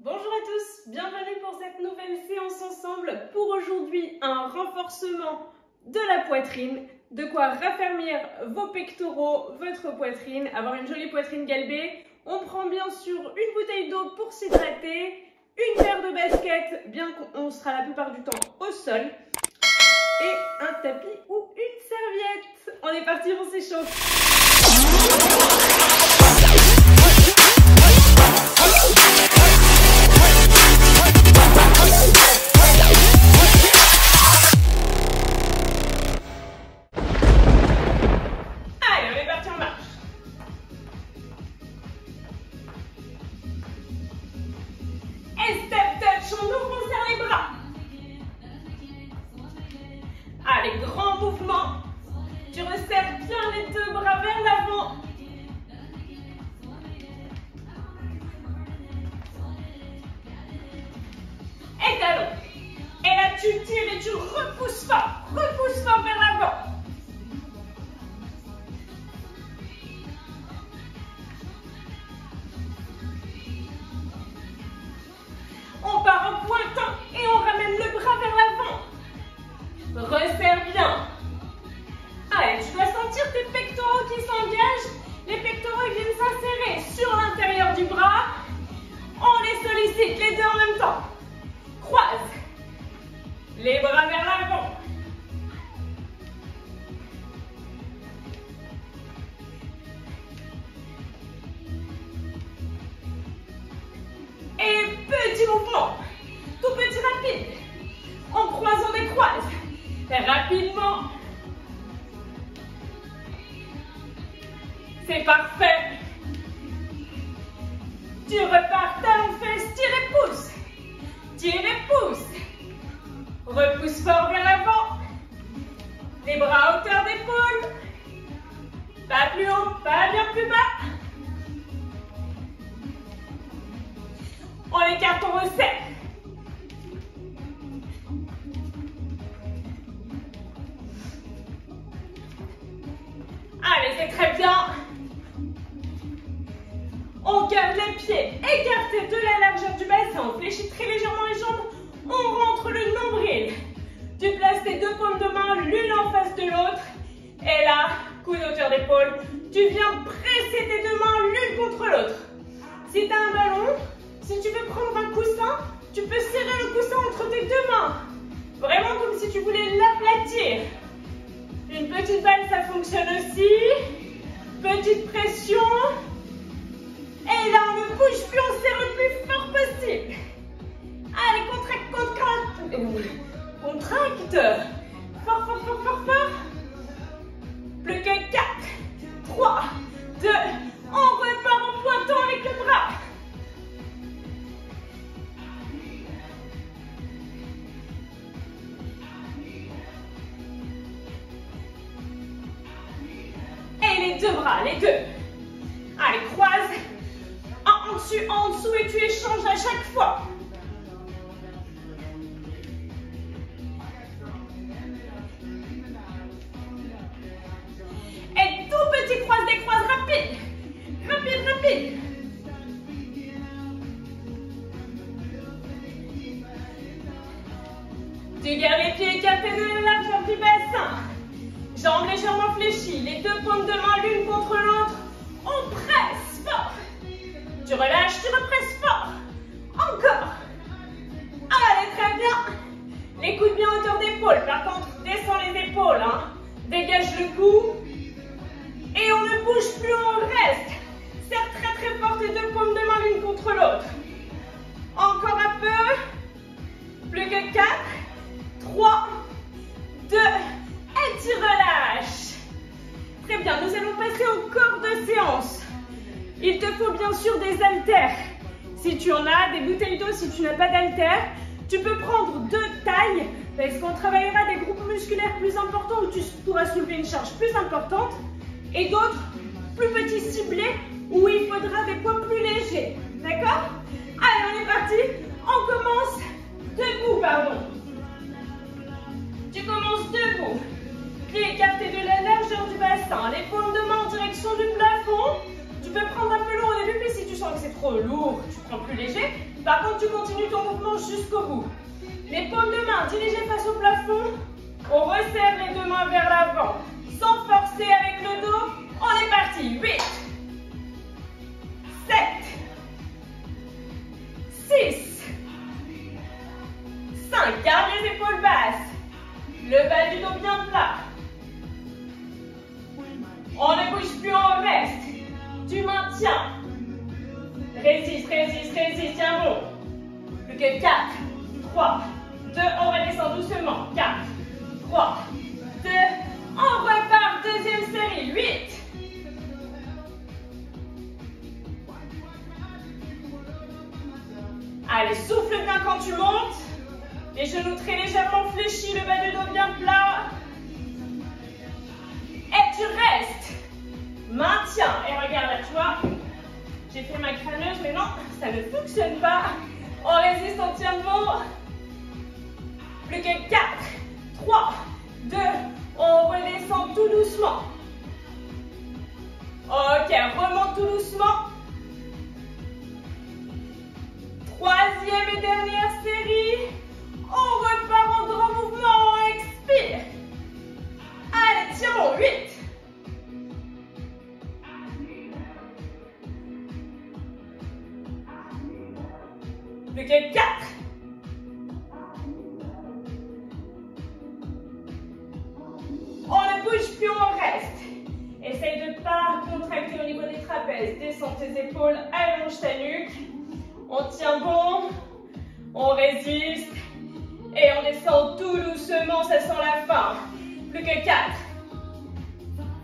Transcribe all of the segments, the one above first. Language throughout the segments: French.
Bonjour à tous, bienvenue pour cette nouvelle séance ensemble. Pour aujourd'hui, un renforcement de la poitrine, de quoi raffermir vos pectoraux, votre poitrine, avoir une jolie poitrine galbée. On prend bien sûr une bouteille d'eau pour s'hydrater, une paire de baskets, bien qu'on sera la plupart du temps au sol, et un tapis ou une serviette. On est parti, on s'échauffe. Step touch, on ouvre, on serre les bras. Allez, grand mouvement. Tu resserres bien les deux bras vers l'avant. Et talon. Et là, tu tires et tu repousses fort vers l'avant. On part en pointant et on ramène le bras vers l'avant. Resserre bien. Allez, tu dois sentir tes pectoraux qui s'engagent. Les pectoraux viennent s'insérer sur l'intérieur du bras. On les sollicite les deux en même temps. Croise. Les bras vers l'avant. Et petit mouvement, tout petit rapide, en croisant des croises, rapidement. C'est parfait. Tu repars, talon-fesse, tire et pousse. Tire et pousse. Repousse fort vers l'avant. Les bras à hauteur d'épaule. Pas plus haut, pas bien plus bas. On écarte, on resserre. Allez, c'est très bien. On garde les pieds écartés de la largeur du bassin. On fléchit très légèrement les jambes. On rentre le nombril. Tu places tes deux paumes de main l'une en face de l'autre. Et là, coup d'hauteur d'épaule. Tu viens presser tes deux mains l'une contre l'autre. Si tu as un ballon, si tu veux prendre un coussin, tu peux serrer le coussin entre tes deux mains. Vraiment comme si tu voulais l'aplatir. Une petite balle, ça fonctionne aussi. Petite pression. Et là, on ne bouge plus, on serre le plus fort possible. Allez, contracte, contracte. Contracte. Fort, fort, fort, fort, fort. Plus que 4, 3, 2. On repart en pointant avec le bras. Les deux bras, les deux. Allez, croise. Un en dessous et tu échanges à chaque fois. Et tout petit croise, des croises rapides. Rapide, rapide. Tu gardes les pieds écartés de la largeur du bassin. Jambes légèrement fléchies, les deux paumes de main l'une contre l'autre. On presse fort. Tu relâches, tu represses fort. Encore. Allez, très bien. Les coudes bien à hauteur d'épaule. Par contre, descends les épaules. Dégage le cou. Et on ne bouge plus, on reste. Serre très très fort tes deux paumes de main l'une contre l'autre. Encore un peu. Plus que 4, 3, 2. Et tu relâches. Très bien, nous allons passer au corps de séance. Il te faut bien sûr des haltères. Si tu en as, des bouteilles d'eau si tu n'as pas d'haltères. Tu peux prendre deux tailles parce qu'on travaillera des groupes musculaires plus importants où tu pourras soulever une charge plus importante et d'autres plus petits ciblés où il faudra des poids plus légers. D'accord? Allez, on est parti. On commence debout, pardon. Tu commences debout. Pieds écartés de la largeur du bassin, les paumes de main en direction du plafond. Tu peux prendre un peu lourd au début, puis si tu sens que c'est trop lourd, tu prends plus léger. Par contre, tu continues ton mouvement jusqu'au bout. Les paumes de main dirigées face au plafond. On resserre les deux mains vers l'avant. Sans forcer avec le dos. On est parti. 8, 7, 6, 5. Garde les épaules basses. Le bas du dos bien plat. On ne bouge plus, on reste. Tu maintiens. Résiste, résiste, résiste. Tiens bon. Plus que 4, 3, 2. On va descendre doucement. 4, 3, 2. On repart. Deuxième série. 8. Allez, souffle bien quand tu montes. Les genoux très légèrement fléchis, le bas du dos bien plat. Et tu restes. Maintiens. Et regarde là, tu vois, j'ai fait ma crâneuse, mais non, ça ne fonctionne pas. On résiste, on tient bon. Plus que 4, 3, 2. On redescend tout doucement. Ok, remonte tout doucement. Troisième et dernière série. On repart en grand mouvement, on expire. Allez, tiens bon, 8. Plus que 4. On ne bouge plus, on reste. Essaye de ne pas contracter au niveau des trapèzes. Descends tes épaules, allonge ta nuque. On tient bon, on résiste. Et on descend tout doucement, ça sent la fin. Plus que 4.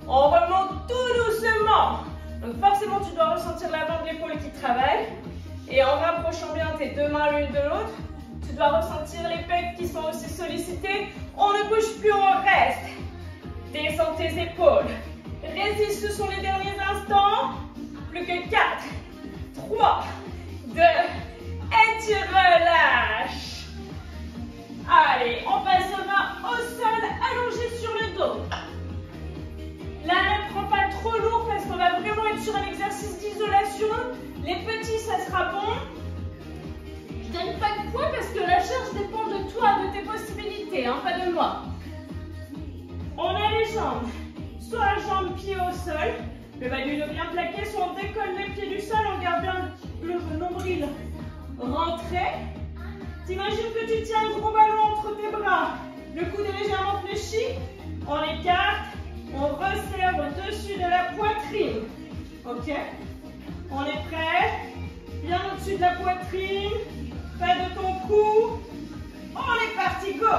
On remonte tout doucement. Donc forcément, tu dois ressentir l'avant de l'épaule qui travaille. Et en rapprochant bien tes deux mains l'une de l'autre, tu dois ressentir les pecs qui sont aussi sollicités. On ne bouge plus, on reste. Descends tes épaules. Résiste, ce sont les derniers instants. Plus que 4, 3, 2, et tu relâches. Allez, on passera au sol allongé sur le dos. Là, ne prends pas trop lourd parce qu'on va vraiment être sur un exercice d'isolation. Les petits, ça sera bon. Je donne pas de poids parce que la charge dépend de toi, de tes possibilités, hein, pas de moi. On a les jambes, soit jambes, pieds au sol. Le bas du dos bien plaqué, soit on décolle les pieds du sol, on garde bien le nombril rentré. T'imagines que tu tiens un gros ballon entre tes bras. Le coude est légèrement fléchi. On écarte. On resserre au-dessus de la poitrine. Ok? On est prêt? Bien au-dessus de la poitrine. Pas de ton cou. On est parti, go!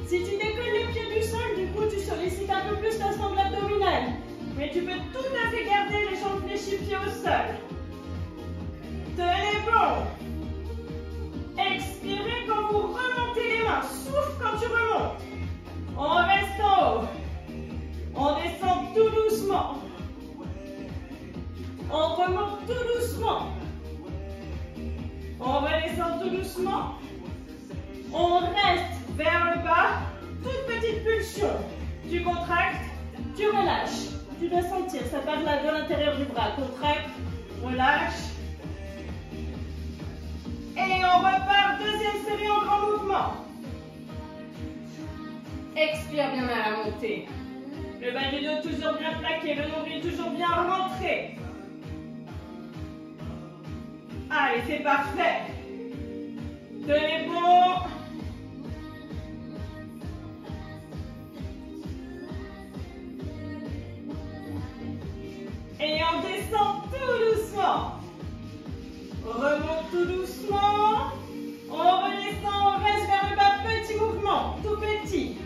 Si tu décolles les pieds du sol, du coup, tu sollicites un peu plus ta sangle abdominale. Mais tu peux tout à fait garder les jambes fléchies, pieds au sol. Tenez bon. Expirez quand vous remontez les mains. Souffle quand tu remontes. On reste en haut. On descend tout doucement. On remonte tout doucement. On redescend tout doucement. On reste vers le bas. Toute petite pulsion. Tu contractes, tu relâches. Tu dois sentir, ça part là de l'intérieur du bras. Contracte, relâche. Et on repart, deuxième série en grand mouvement. Expire bien à la montée. Le bas du dos toujours bien plaqué, le nombril toujours bien rentré. Allez, c'est parfait. Tenez bon. Et on descend tout doucement. On remonte tout doucement. On redescend, on reste vers le bas. Petit mouvement, tout petit.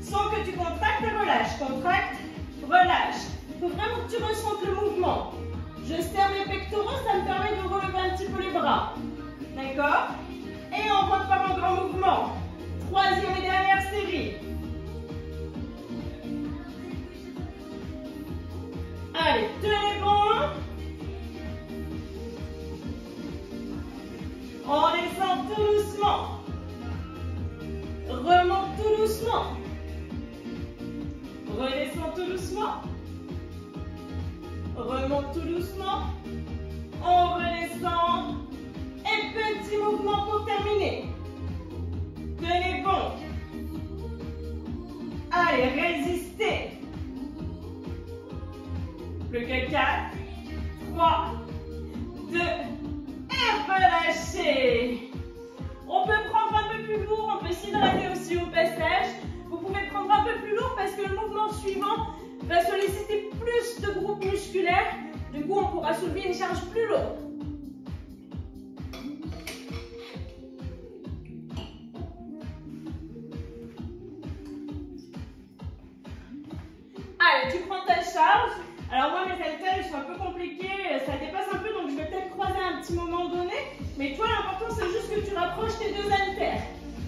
Sans que tu contractes et relâches. Contracte, relâche. Il faut vraiment que tu ressentes le mouvement. Je serre les pectoraux, ça me permet de relever un petit peu les bras. D'accord? Et on repart en grand mouvement. Troisième et dernière série. Allez, tenez bon. On descend tout doucement. Remonte tout doucement. Redescend tout doucement. Remonte tout doucement. On redescend. Et petit mouvements pour terminer. Tenez bon. Allez, résistez. Plus que 4, 3, 2, et relâchez. On peut prendre un peu plus lourd, on peut s'hydrater aussi au passage. Vous pouvez prendre un peu plus lourd parce que le mouvement suivant va solliciter plus de groupes musculaires. Du coup, on pourra soulever une charge plus lourde. Allez, tu prends ta charge. Alors moi, mes haltères, ils sont un peu compliqués, ça dépasse un peu, donc je vais peut-être croiser à un petit moment donné. Mais toi, l'important, c'est juste que tu rapproches tes deux haltères.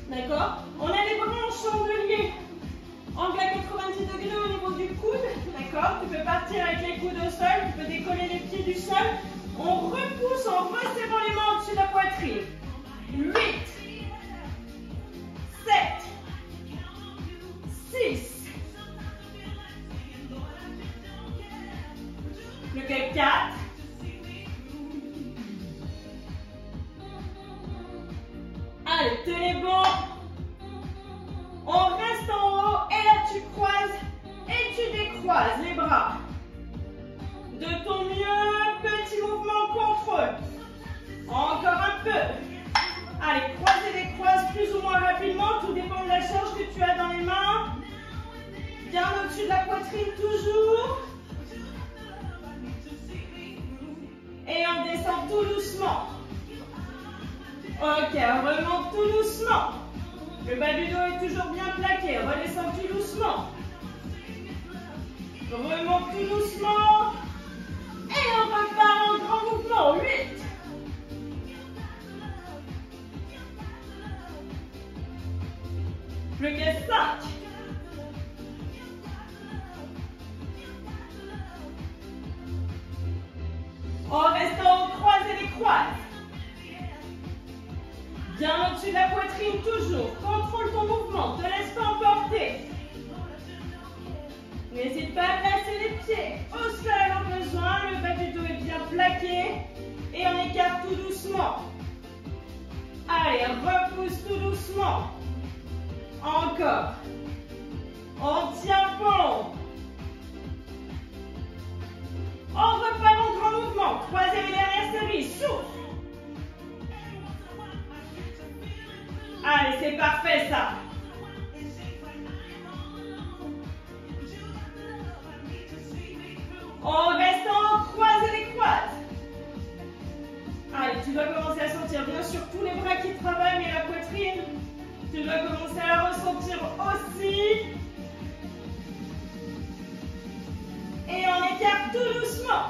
D'accord? On a les bras en chandelier. Angle à 90 degrés au niveau du coude. D'accord? Tu peux partir avec les coudes au sol, tu peux décoller les pieds du sol. On repousse en resserrant les mains au-dessus de la poitrine. 8, 7, 6, plus que 4, 'Allez, tenez bon. On reste en haut et là tu croises et tu décroises les bras. De ton mieux, petit mouvement contrôle. Encore un peu. Allez, croise et décroise plus ou moins rapidement, tout dépend de la charge que tu as dans les mains. Bien au-dessus de la poitrine toujours. Et on descend tout doucement. Ok, on remonte tout doucement. Le bas du dos est toujours bien plaqué. Redescend tout doucement. Remonte tout doucement. Et on repart en grand mouvement. 8. Plus que 5. En restant croise et décroise. Bien au-dessus de la poitrine toujours. Contrôle ton mouvement, ne te laisse pas emporter. N'hésite pas à placer les pieds au sol au besoin. Le bas du dos est bien plaqué. Et on écarte tout doucement. Allez, repousse tout doucement. Encore. On tient bon. On repart en grand mouvement. Troisième et dernière série. Souffle. Allez, c'est parfait ça. On reste en croise et décroise. Allez, tu dois commencer à sentir bien sûr tous les bras qui travaillent, mais la poitrine, tu dois commencer à la ressentir aussi. Et on écarte tout doucement.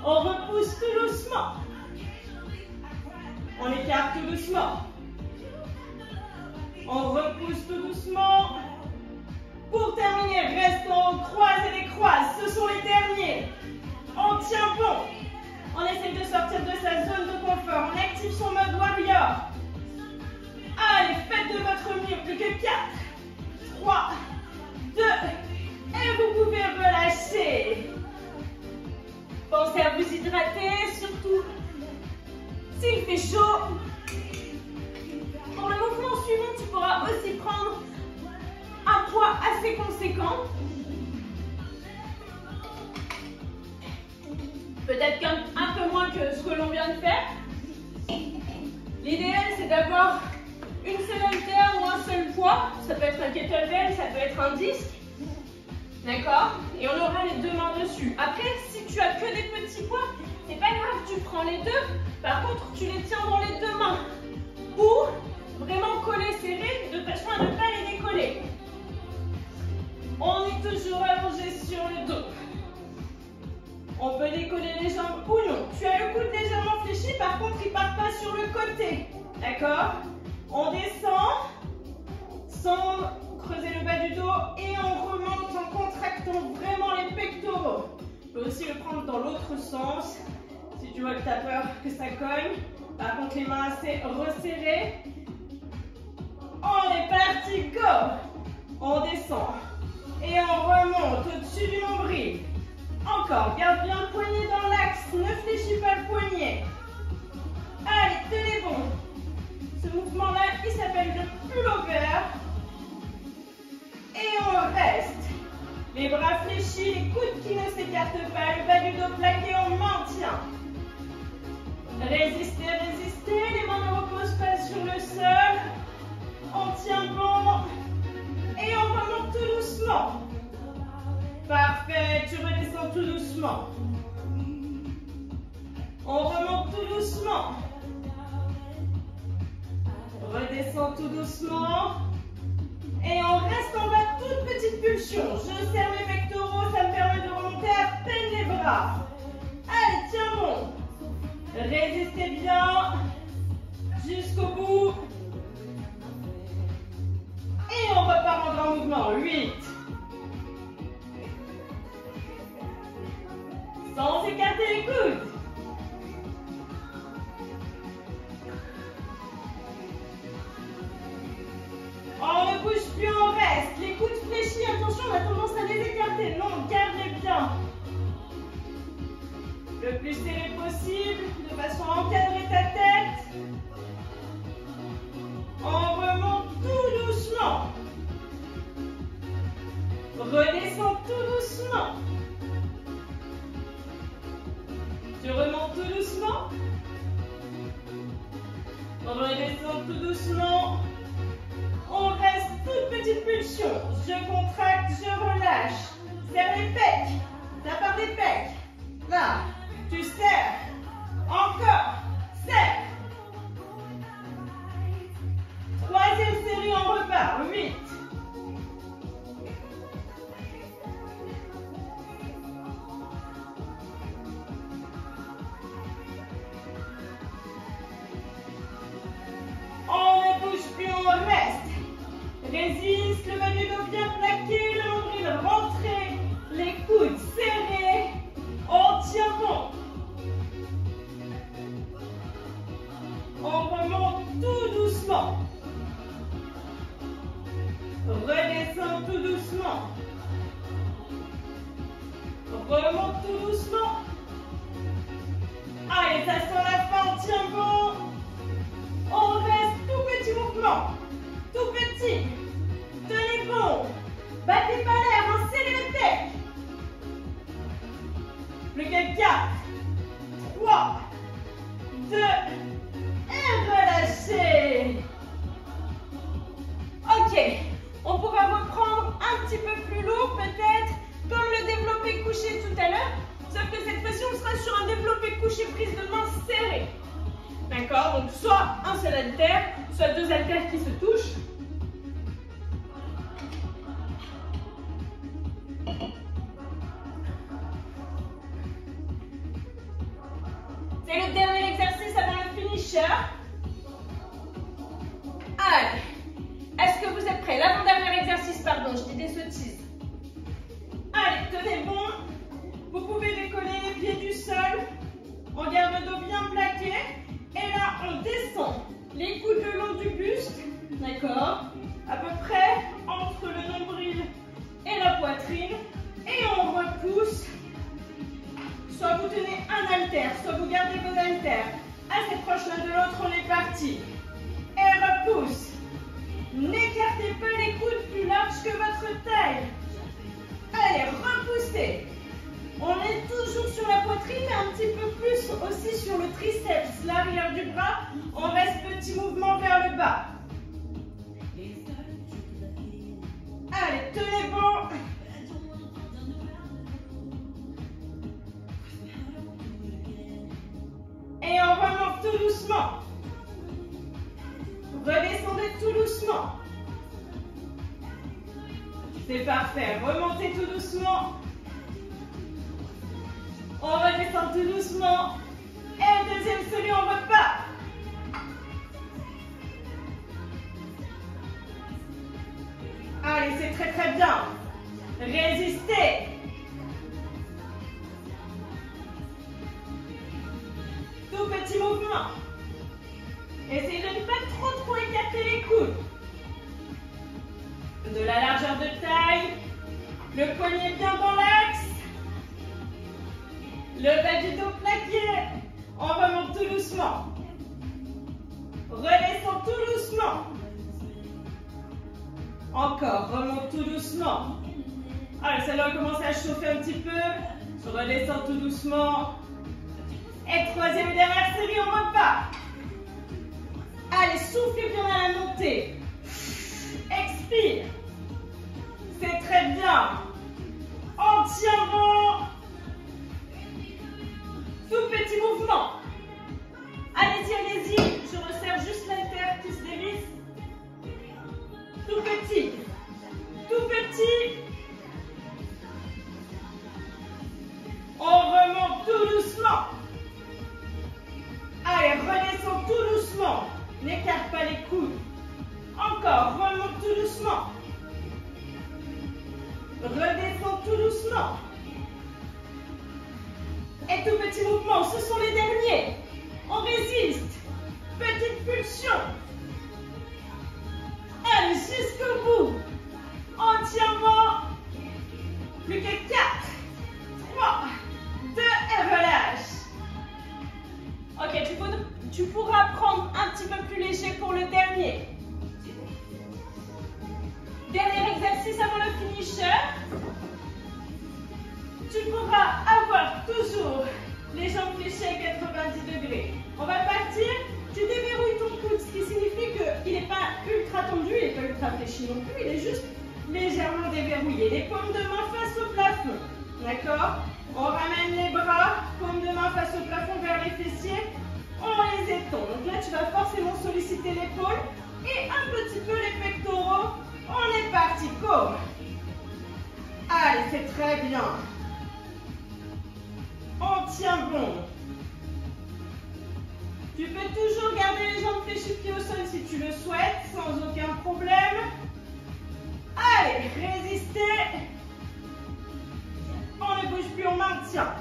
On repousse tout doucement. On écarte tout doucement. On repousse tout doucement. Pour terminer, restons croise et décroise. Ce sont les derniers. On tient bon. On essaie de sortir de sa zone de confort. On active son mode warrior. Allez, faites de votre mieux. Plus que 4, 3, 2, et vous pouvez relâcher. Pensez à vous hydrater, surtout s'il fait chaud. Pour le mouvement suivant, tu pourras aussi prendre un poids assez conséquent. Peut-être un peu moins que ce que l'on vient de faire. L'idéal, c'est d'avoir une seule haltère ou un seul poids. Ça peut être un kettlebell, ça peut être un disque. D'accord? Et on aura les deux mains dessus. Après, si tu as que des petits poids, c'est pas grave, tu prends les deux. Par contre, tu les tiens dans les deux mains. Ou vraiment collés serrés de façon à ne pas les décoller. On est toujours allongé sur le dos. On peut décoller les jambes ou non. Tu as le coude légèrement fléchi, par contre, il ne part pas sur le côté. D'accord? On descend sans creuser le bas du dos et on remonte en contractant vraiment les pectoraux. Tu peux aussi le prendre dans l'autre sens si tu vois que tu as peur que ça cogne. Par contre, les mains assez resserrées. On est parti, go! On descend et on remonte au-dessus du nombril. Encore, garde bien le poignet dans l'axe, ne fléchis pas le poignet. Allez, tenez qui s'appelle le pullover. Et on reste. Les bras fléchis, les coudes qui ne s'écartent pas, le bas du dos plaqué, on maintient. Résistez, résistez, les mains ne reposent pas sur le sol. On tient bon. Et on remonte tout doucement. Parfait, tu redescends tout doucement. On remonte tout doucement. Redescends tout doucement. Et on reste en bas, toute petite pulsion. Je serre les pectoraux, ça me permet de remonter à peine les bras. Allez, tiens bon. Résistez bien. Jusqu'au bout. Et on repart en grand mouvement. 8. Sans écarter les coudes. On ne bouge plus, on reste. Les coudes fléchis, attention, on a tendance à les écarter. Non, garde-les bien. Le plus serré possible, de façon à encadrer ta tête. On remonte tout doucement. Redescends tout doucement. Tu remontes tout doucement. Redescends tout doucement. On reste toute petite pulsion. Je contracte, je relâche. Serre les pecs. Ça part des pecs. Là, tu serres. Encore. Serre. Troisième série, on repart. 8. On ne bouge plus, on reste. Résiste, le bas du dos bien plaqué, le nombril rentré, les coudes serrés. On tient bon. On remonte tout doucement. Redescends tout doucement. Remonte tout doucement. Allez, ça sent la fin, on tient bon. On reste tout petit mouvement. Tout petit. Tenez bon. Battez pas l'air, hein, serrez les pecs. Plus que 4, 3, 2, et relâchez. Ok. On pourra reprendre un petit peu plus lourd, peut-être, comme le développé couché tout à l'heure. Sauf que cette fois-ci, on sera sur un développé couché prise de main serrée. D'accord? Donc, soit un seul haltère, soit 2 haltères qui se touchent. C'est le dernier exercice avant le finisher. Allez. Est-ce que vous êtes prêts? L'avant-dernier exercice, pardon, je dis des sottises. Allez, tenez bon. Vous pouvez décoller les pieds du sol. On garde le dos bien plaqué. Et là, on descend les coudes le long du buste. D'accord? À peu près entre le nombril et la poitrine. Et on repousse. Soit vous tenez un haltère, soit vous gardez vos haltères assez proches l'un de l'autre. On est parti. Et repousse. N'écartez pas les coudes plus larges que votre taille. Allez, repoussez. On est toujours sur la poitrine, mais un petit peu plus aussi sur le triceps, l'arrière du bras. On reste petit mouvement vers le bas. Allez, tenez bon. Et on remonte tout doucement. Redescendez tout doucement. C'est parfait. Remontez tout doucement. On redescend tout doucement. Et deuxième série, on repart. Allez, c'est très très bien. Résistez. Tout petit mouvement. Essayez de ne pas trop écarter les coudes. De la largeur de taille. Le poignet bien dans l'axe. Le bas du dos plaqué. On remonte tout doucement. Redescends tout doucement. Encore, remonte tout doucement. Allez, celle-là commence à chauffer un petit peu. Redescends tout doucement. Et troisième et dernière série, on repart. Allez, soufflez bien à la montée. Expire. C'est très bien. On tient bon. Tout petit mouvement. Allez-y, allez-y. Je resserre juste l'haltère qui se dévisse. Tout petit. Tout petit. On remonte tout doucement. Allez, redescends tout doucement. N'écarte pas les coudes. Encore, remonte tout doucement. Redescends tout doucement. Et tout petit mouvement, ce sont les derniers. On résiste. Petite pulsion. Allez, jusqu'au bout. On tient bon. Plus que 4, 3, 2 et relâche. Ok, tu pourras prendre un petit peu plus léger pour le dernier. Dernier exercice avant le finisher. Tu pourras avoir toujours les jambes fléchées à 90 degrés. On va partir. Tu déverrouilles ton coude, ce qui signifie qu'il n'est pas ultra tendu, il n'est pas ultra fléchi non plus, il est juste légèrement déverrouillé. Les paumes de main face au plafond. D'accord? On ramène les bras, paumes de main face au plafond vers les fessiers. On les étend. Donc là, tu vas forcément solliciter l'épaule et un petit peu les pectoraux. On est parti. Go! Allez, c'est très bien. On tient bon. Tu peux toujours garder les jambes fléchies, pieds au sol si tu le souhaites, sans aucun problème. Allez, résistez. On ne bouge plus, on maintient.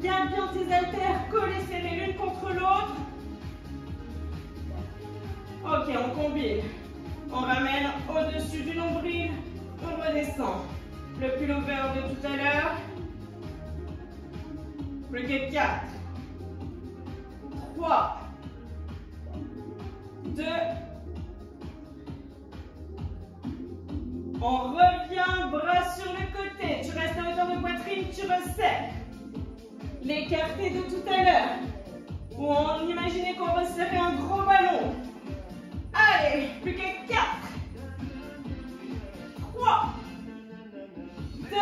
Garde bien tes haltères collés, serrés l'une contre l'autre. Ok, on combine. On ramène au-dessus du nombril. On redescend. Le pullover de tout à l'heure. Plus que 4. 3. 2. On revient, bras sur le côté. Tu restes à hauteur de poitrine, tu resserres. L'écarté de tout à l'heure. Où on imaginait qu'on resserrait un gros ballon. Allez, plus que 4. 3. 2.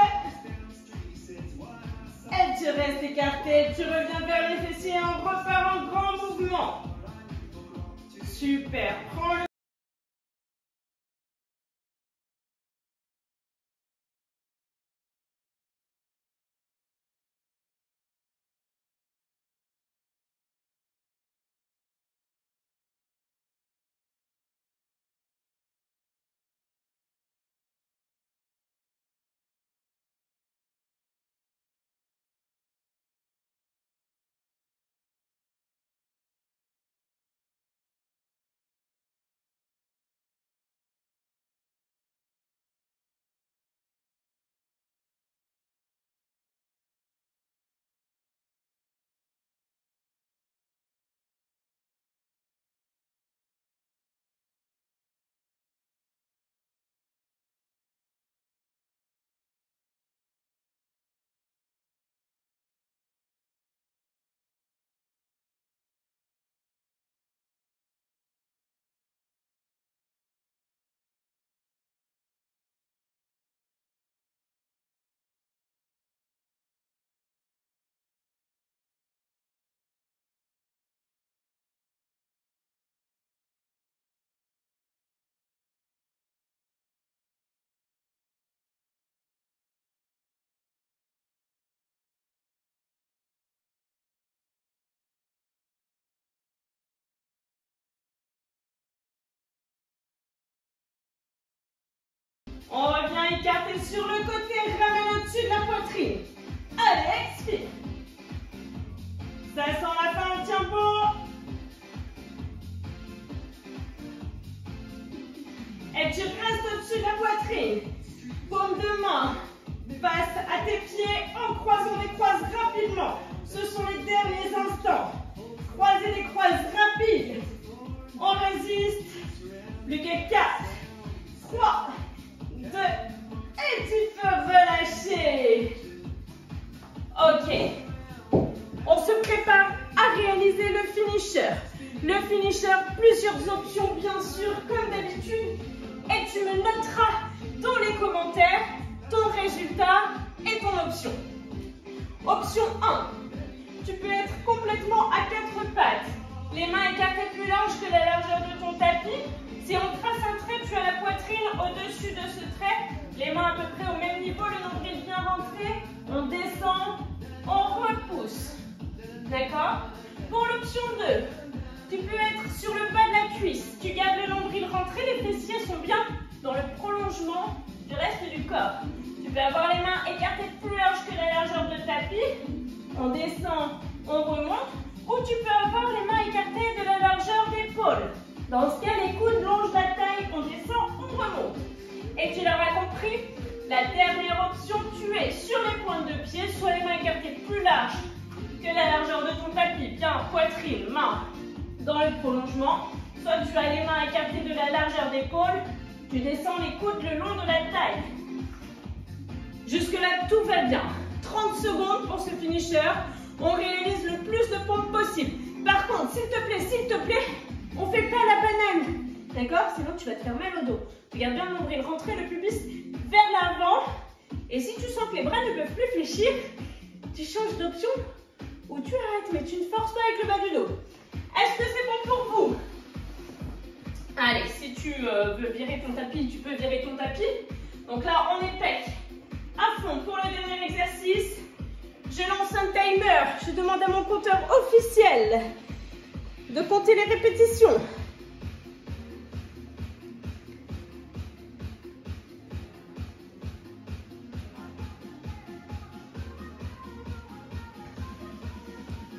Et tu restes écarté. Tu reviens vers les fessiers et on repart en grand mouvement. Super. Prends le On revient écarté sur le côté, ramène au-dessus de la poitrine. Allez, expire. Ça sent la fin, on tient bon. Et tu restes au-dessus de la poitrine. Paume de main face à tes pieds en croisant les croises rapidement. Ce sont les derniers instants. Croisez les croises rapides. On Plus que 4, 3, 2, et tu peux relâcher. Ok. On se prépare à réaliser le finisher. Le finisher, plusieurs options bien sûr, comme d'habitude. Et tu me noteras dans les commentaires ton résultat et ton option. Option 1. Tu peux être complètement à 4 pattes. Les mains écartées plus larges que la largeur de ton tapis. Si on trace un trait, tu as la poitrine au-dessus de ce trait. Les mains à peu près au même niveau, le nombril bien rentré. On descend, on repousse. D'accord? Pour l'option 2, tu peux être sur le bas de la cuisse. Tu gardes le nombril rentré, les fessiers sont bien dans le prolongement du reste du corps. Tu peux avoir les mains écartées plus larges que la largeur de tapis. On descend, on remonte. Ou tu peux avoir les mains écartées de la largeur d'épaule. Dans ce cas, les coudes longent la taille, on descend, on remonte. Et tu l'auras compris, la dernière option, tu es sur les pointes de pied, soit les mains écartées plus larges que la largeur de ton tapis, bien poitrine, main dans le prolongement, soit tu as les mains écartées de la largeur d'épaule, tu descends les coudes le long de la taille. Jusque-là, tout va bien. 30 secondes pour ce finisher. On réalise le plus de pompes possible. Par contre, s'il te plaît, on fait pas la banane. D'accord? Sinon, tu vas te faire mal au dos. Regarde bien le nombril, rentrer le pubis vers l'avant. Et si tu sens que les bras ne peuvent plus fléchir, tu changes d'option ou tu arrêtes, mais tu ne forces pas avec le bas du dos. Est-ce que c'est bon pour vous? Allez, si tu veux virer ton tapis, tu peux virer ton tapis. Donc là, on est pec à fond pour le dernier exercice. Je lance un timer. Je demande à mon compteur officiel de compter les répétitions.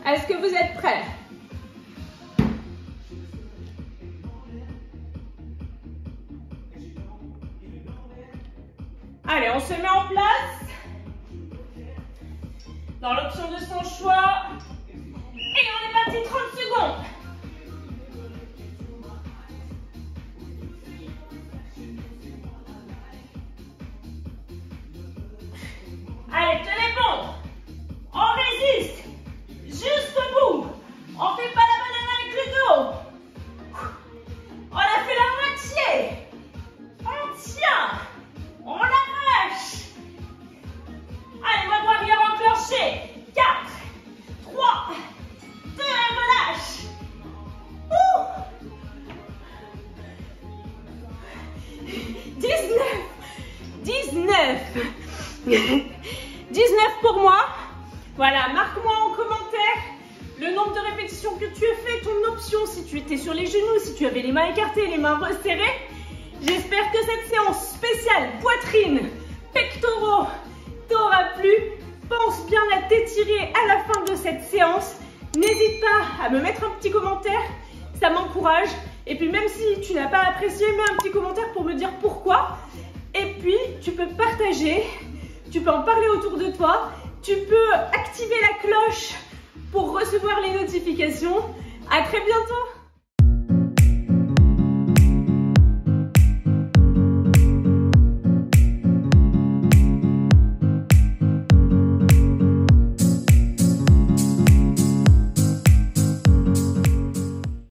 Est-ce que vous êtes prêts? Allez, on se met en place. Dans l'option de son choix. Et on est parti 30 secondes. Allez, tenez bon. On résiste. Jusqu'au bout. On fait pas la banane avec le dos. On a fait la moitié. On tient. On l'arrache. Allez, mode arrière enclenché. 4, 3, 2, relâche. 19 pour moi. Voilà, marque-moi en commentaire le nombre de répétitions que tu as fait, ton option, si tu étais sur les genoux, si tu avais les mains écartées, les mains resserrées. J'espère que cette séance spéciale poitrine, pectoraux t'aura plu. Pense bien à t'étirer à la fin de cette séance. N'hésite pas à me mettre un petit commentaire, ça m'encourage. Et puis même si tu n'as pas apprécié, mets un petit commentaire pour me dire pourquoi. Et puis tu peux partager, tu peux en parler autour de toi. Tu peux activer la cloche pour recevoir les notifications. À très bientôt!